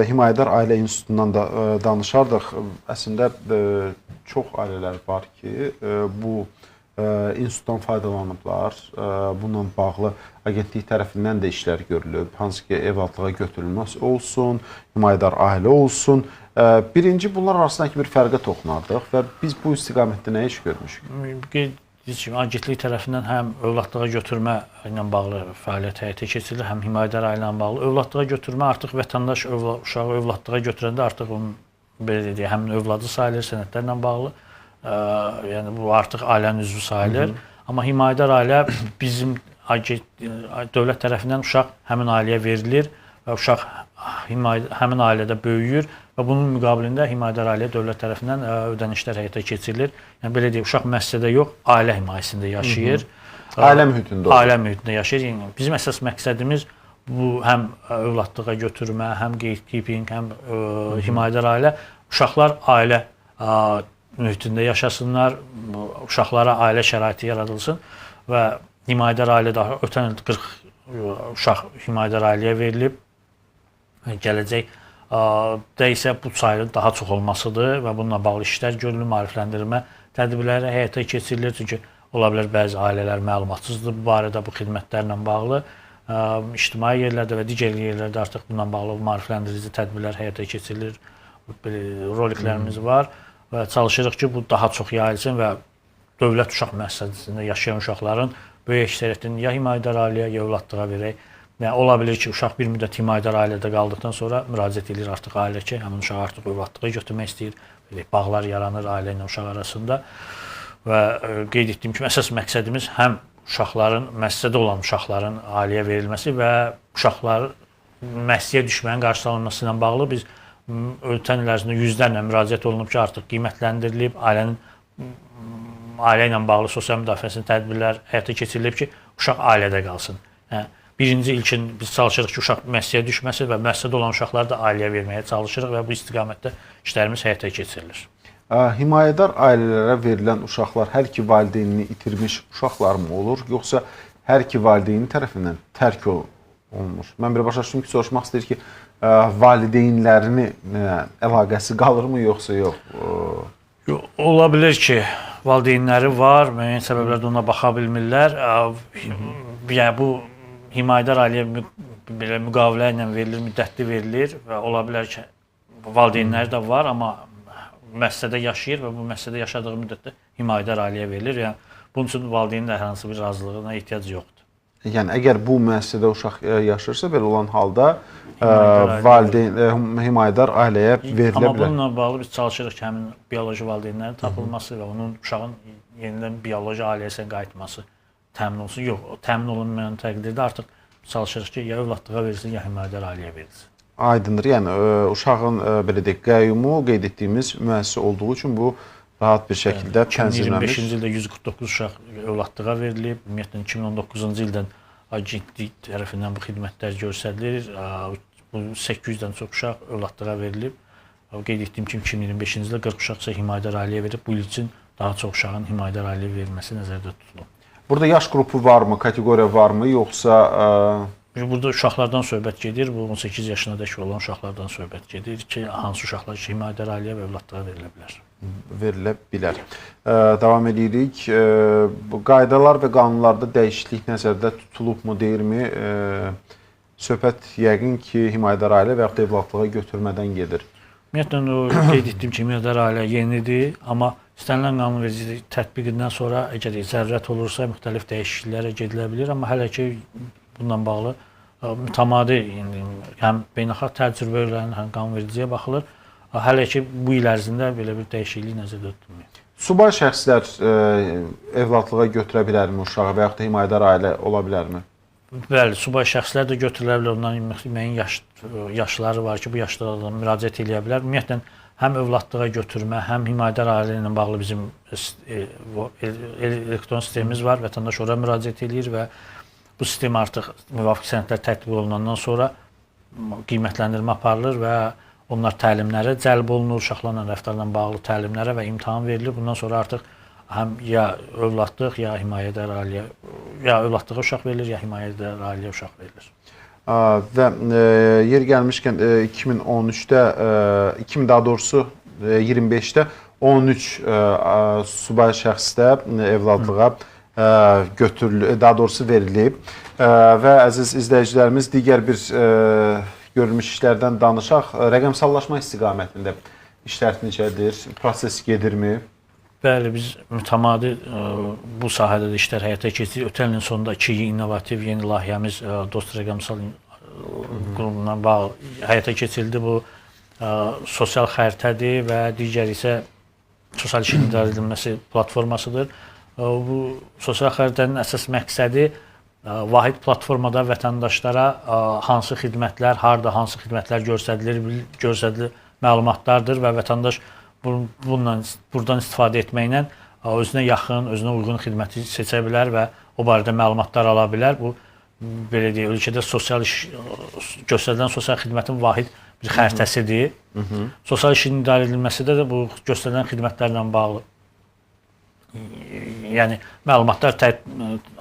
Himayədar Ailə İnstitutundan da danışardıq. Əslində çox ailələr var ki, bu institutdan faydalanıblar. Bununla bağlı agentlik tərəfindən də işlər görülüb. Hansı ki, evladlığa götürülməsi olsun, himayədar ailə olsun. Birinci, bunlar arasındakı bir fərqə toxunardıq və biz bu istiqamətdə nə iş görmüşük? Qeyd etdiyim kimi, agentlik tərəfindən həm övladlığa götürmə ilə bağlı fəaliyyət həyata keçirilir, həm himayədar ailə ilə bağlı. Övladlığa götürmə artıq vətəndaş uşağı övladlığa götürəndə artıq onun belə deyək, həm övladı sayılır, sənədlərlə bağlı. Yəni bu artıq ailənin üzvü sayılır. Amma himayədar ailə bizim dövlət tərəfindən uşaq həmin ailəyə verilir və uşaq həmin ailədə böyüyür və bunun müqabilində himayədar ailəyə dövlət tərəfindən ödənişlər həyata keçirilir. Yəni belə deyək, uşaq müəssisədə yox, ailə himayəsində yaşayır. Ailə mühitində olur. Ailə mühitində yaşayır. Yəni bizim əsas məqsədimiz bu həm övladlığa götürmə, həm gatekeeping, həm himayədar ailə, uşaqlar ailə mühitində yaşasınlar, uşaqlara ailə şəraiti yaradılsın və himayədar ailə daha ötən il 40 uşaq himayədar ailəyə verilib. Gələcəkdə isə bu sayının daha çox olmasıdır və bununla bağlı işlər görülür, maarifləndirmə tədbirləri həyata keçirilir. Çünki ola bilər bəzi ailələr məlumatsızdır bu barədə, bu xidmətlərlə bağlı. İctimai yerlərdə və digər yerlərdə artıq bununla bağlı maarifləndirici tədbirlər həyata keçirilir. Roliklərimiz var və çalışırıq ki, bu daha çox yayılsın və dövlət uşaq müəssisəsində yaşayan uşaqların böyük əksəriyyətini ya himayədar ailəyə, ya övladlığa verək. Yəni, ola bilər ki, uşaq bir müddət himayədar ailədə qaldıqdan sonra müraciət edir artıq ailə ki, həmin uşaq artıq övladlığa götürmək istəyir. Bağlar yaranır ailə ilə uşaq arasında və qeyd etdiyim kimi əsas məqsədimiz həm uşaqların, müəssisədə olan uşaqların ailəyə verilməsi və uşaqların müəssisəyə düşməyin qarşılanması ilə bağlı biz ötən il ərzində yüzlərlə müraciət olunub ki, artıq qiymətləndirilib, ailə ilə bağlı sosial müdafiəsinin tədbirlər həyata keçirilib ki, uşaq ailədə qalsın. Birinci ilkin biz çalışırıq ki, uşaq müəssisəyə düşməsin və müəssisədə olan uşaqları da ailəyə verməyə çalışırıq və bu istiqamətdə işlərimiz həyata keçirilir. Himayədar ailələrə verilən uşaqlar hər iki valideynini itirmiş uşaqlar mı olur, yoxsa hər iki valideynin tərəfindən tərk olunur? Mən bir başa düşdüm ki, soruşmaq istəyir ki, valideynlərini əlaqəsi qalırmı, yoxsa yox? Ola bilər ki, valideynləri var, müəyyən səbəblərdə ona baxa bilmirlər. Yəni, bu himayədar ailəyə müqavilə ilə verilir, müddətli verilir və ola bilər ki, valideynləri də var, amma müəssisədə yaşayır və bu müəssisədə yaşadığı müddətdə himayədar ailəyə verilir. Yəni, bunun üçün valideynin də hər hansı bir razılığına ehtiyac yoxdur. Yəni, əgər bu müəssisədə uşaq yaşayırsa, belə olan halda himayədar ailəyə verilə bilər. Amma bununla bağlı biz çalışırıq ki, həmin bioloji valideynlərin tapılması və onun uşağın yenidən bioloji ailəyə qayıtması təmin olsun. Yox, təmin olunmayan təqdirdə artıq çalışırıq ki, ya övladlığa verilsin, ya himayədar ailəyə verilsin. Aydındır. Yəni, uşağın belə deyək, qəyyumu qeyd etdiyimiz müəssisə olduğu üçün bu rahat bir şəkildə tənzimlənmiş. 2025-ci ildə 149 uşaq övladlığa verilib. Ümumiyyətlə 2019-cu ildən agentlik tərəfindən bu xidmətlər göstərilir. 800-dən çox uşaq övladlığa verilib. Qeyd etdiyim kimi 2025-ci ildə 40 uşaq isə himayədar ailəyə verilib. Bu il üçün daha çox uşağın himayədar ailəyə verilməsi nəzərdə tutulub. Burada yaş qrupu varmı, kateqoriya varmı, yoxsa burada uşaqlardan söhbət gedir. Bu 18 yaşınadək olan uşaqlardan söhbət gedir ki, hansı uşaqlar ki, himayədar ailəyə və övladlığa verilə bilər. Verilə bilər. Davam edirik. Bu qaydalar və qanunlarda dəyişiklik nəzərdə tutulubmu, deyilmi? Söhbət yəqin ki, himayədar ailə və yaxud da övladlığa götürmədən gedir. Ümumiyyətlə, qeyd etdiyim kimi, himayədar ailə yenidir, amma istənilən qanunverici tətbiqindən sonra əgər zərurət olursa, müxtəlif dəyişikliklərə gedilə bilir, amma hələ ki, bununla bağlı mütəmadi həm beynəlxalq təcrübələrlə, həm qanunvericiliyə baxılır. Hələ ki, bu il ərzində belə bir dəyişiklik nəzərdə tutulmuyor. Subay şəxslər övladlığa götürə bilərmi uşağı və yaxud da himayədar ailə ola bilərmi? Bəli, subay şəxslər də götürülə bilər. Onların müəyyən yaşları var ki, bu yaşlara müraciət edə bilər. Ümumiyyətlə, həm övladlığa götürmə, həm himayədar ailə ilə bağlı bizim elektron sistemimiz var. Vətəndaş ora müraciət edir və bu sistem artıq müvafiq sənədlər tətbiq olunandan sonra qiymətləndirmə aparılır və onlar təlimlərə cəlb olunur, uşaqlarla rəftarla bağlı təlimlərə və imtahan verilir. Bundan sonra artıq həm ya övladlıq, ya himayədar ailəyə, ya övladlığa uşaq verilir, ya himayədar ailəyə uşaq verilir. Və yer gəlmişkən 2013-də, daha doğrusu 25-də 13 subay şəxsdə evladlığa götürülüb, daha doğrusu verilib və əziz izləyicilərimiz digər bir görülmüş işlərdən danışaq. Rəqəmsallaşma istiqamətində işlər necədir? Proses gedirmi? Bəli, biz mütəmadi bu sahədə də işlər həyata keçiririk. Ötən ilin sonunda 2 innovativ yeni layihəmiz Dost Rəqəmsal qrupundan bağlı həyata keçirildi. Bu sosial xəritədir və digər isə sosial işin idarə edilməsi platformasıdır. Bu sosial xəritənin əsas məqsədi vahid platformada vətəndaşlara hansı xidmətlər, harda hansı xidmətlər göstərilir məlumatlardır və vətəndaş buradan istifadə etməklə özünə yaxın, özünə uyğun xidməti seçə bilər və o barədə məlumatlar ala bilər. Bu belə deyək, ölkədə sosial iş göstərilən sosial xidmətin vahid bir xəritəsidir. Sosial işin idarə edilməsində də bu göstərilən xidmətlərlə bağlı yəni məlumatlar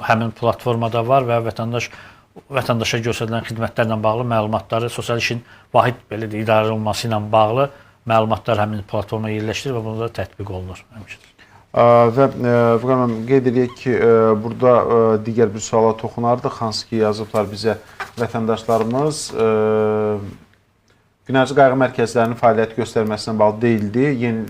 həmin platformada var və vətəndaşa göstərilən xidmətlərlə bağlı məlumatları sosial işin vahid belə deyək idarə olunması ilə bağlı məlumatlar həmin platformaya yerləşdirilir və bunlar tətbiq olunur həmçinin. Və Vüqar müəllim, qeyd edək ki, burada digər bir suala toxunardıq, hansı ki yazıblar bizə vətəndaşlarımız Günərci qayğı mərkəzlərinin fəaliyyət göstərməsindən bağlı deyildi. Yeni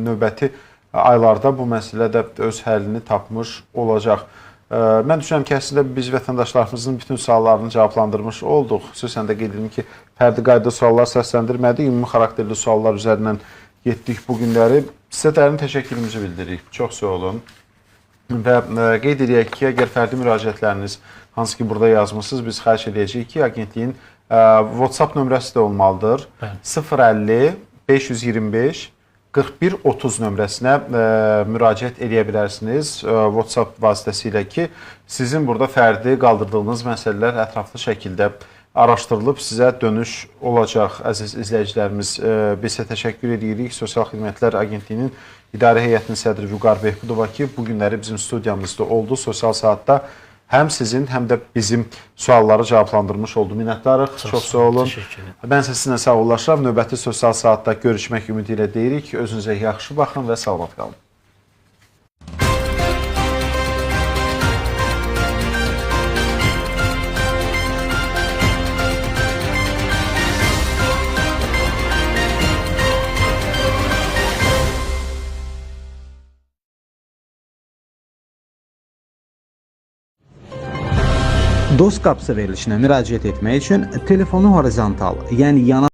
növbəti aylarda bu məsələ də öz həllini tapmış olacaq. Mən düşünürəm ki, əslində biz vətəndaşlarımızın bütün suallarını cavablandırmış olduq. Xüsusən də qeyd edim ki, fərdi qaydada suallar səsləndirmədik, ümumi xarakterli suallar üzərindən getdik bu günləri. Sizə dərin təşəkkürümüzü bildiririk. Çox sağ olun. Və qeyd edək ki, əgər fərdi müraciətləriniz hansı ki burada yazmısınız, biz xahiş edəcəyik ki, agentliyin WhatsApp nömrəsi də olmalıdır. 050 525 41 30 nömrəsinə müraciət edə bilərsiniz WhatsApp vasitəsilə ki, sizin burada fərdi qaldırdığınız məsələlər ətraflı şəkildə araşdırılıb sizə dönüş olacaq. Əziz izləyicilərimiz, biz sizə təşəkkür edirik. Sosial Xidmətlər Agentliyinin İdarə Heyətinin sədri Vüqar Behbudova ki, bu günləri bizim studiyamızda oldu. Sosial Saatda həm sizin, həm də bizim sualları cavablandırmış oldu. Minnətdarıq. Çox sağ olun. Mən sizinlə sağollaşıram. Növbəti Sosial Saatda görüşmək ümidi ilə deyirik. Özünüzə yaxşı baxın və salamat qalın. Dost qapısı verilişinə müraciət etmək üçün telefonu horizontal, yəni yana